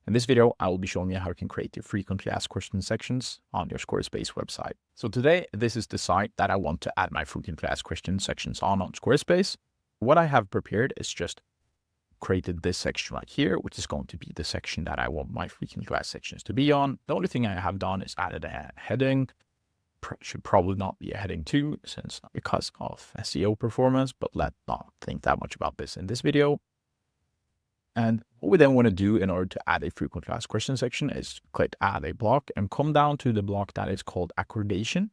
In this video, I will be showing you how you can create your frequently asked questions sections on your Squarespace website. So today, this is the site that I want to add my frequently asked questions sections on Squarespace. What I have prepared is just created this section right here, which is going to be the section that I want my frequently asked sections to be on. The only thing I have done is added a heading. Should probably not be a heading 2 since because of SEO performance, but let's not think that much about this in this video. And what we then want to do in order to add a frequently asked questions section is click add a block and come down to the block that is called accreditation.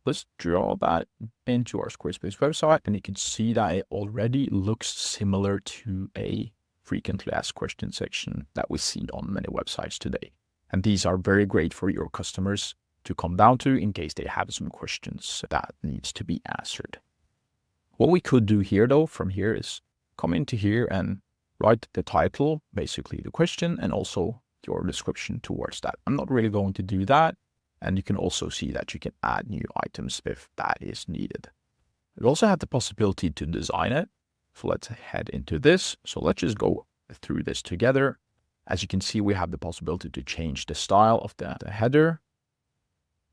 Let's draw that into our Squarespace website, and you can see that it already looks similar to a frequently asked questions section that we see on many websites today. And these are very great for your customers to come down to in case they have some questions that needs to be answered. What we could do here though, from here is come into here and write the title, basically the question, and also your description towards that. I'm not really going to do that. And you can also see that you can add new items if that is needed. We also have the possibility to design it. So let's head into this. So let's just go through this together. As you can see, we have the possibility to change the style of the header.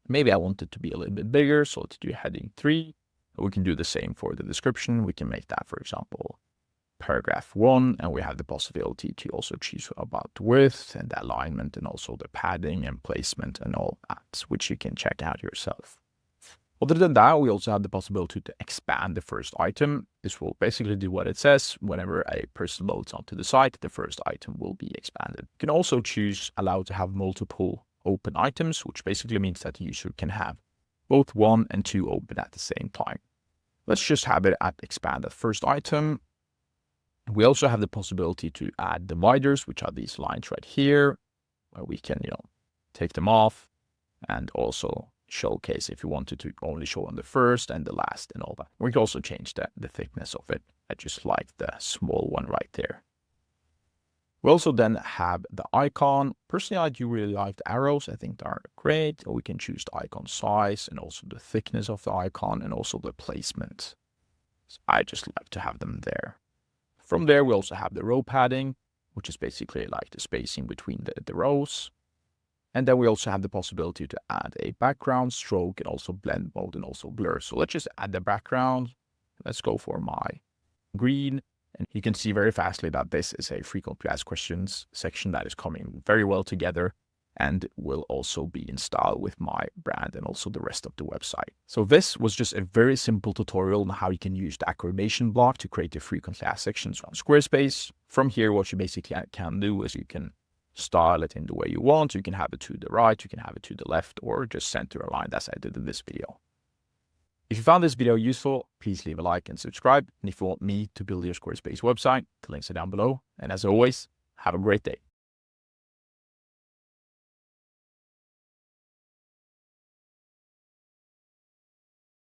Maybe I want it to be a little bit bigger. So let's do heading 3. We can do the same for the description. We can make that, for example, paragraph 1, and we have the possibility to also choose about width and alignment and also the padding and placement and all that, which you can check out yourself. Other than that, we also have the possibility to expand the first item. This will basically do what it says. Whenever a person loads onto the site, the first item will be expanded. You can also choose allow to have multiple open items, which basically means that the user can have both 1 and 2 open at the same time. Let's just have it at expand the first item. We also have the possibility to add dividers, which are these lines right here, where we can, take them off and also showcase if you wanted to only show on the first and the last and all that. We can also change the thickness of it. I just like the small one right there. We also then have the icon. Personally, I do really like the arrows. I think they are great. We can choose the icon size and also the thickness of the icon and also the placement. So I just like to have them there. From there, we also have the row padding, which is basically like the spacing between the rows. And then we also have the possibility to add a background, stroke, and also blend mode and also blur. So let's just add the background. Let's go for my green. And you can see very fastly that this is a frequently asked questions section that is coming very well together and will also be in style with my brand and also the rest of the website. So this was just a very simple tutorial on how you can use the accreditation block to create the frequently asked sections on Squarespace. From here, what you basically can do is you can style it in the way you want. You can have it to the right, you can have it to the left, or just center aligned as I did in this video. If you found this video useful, please leave a like and subscribe. And if you want me to build your Squarespace website, the links are down below. And as always, have a great day.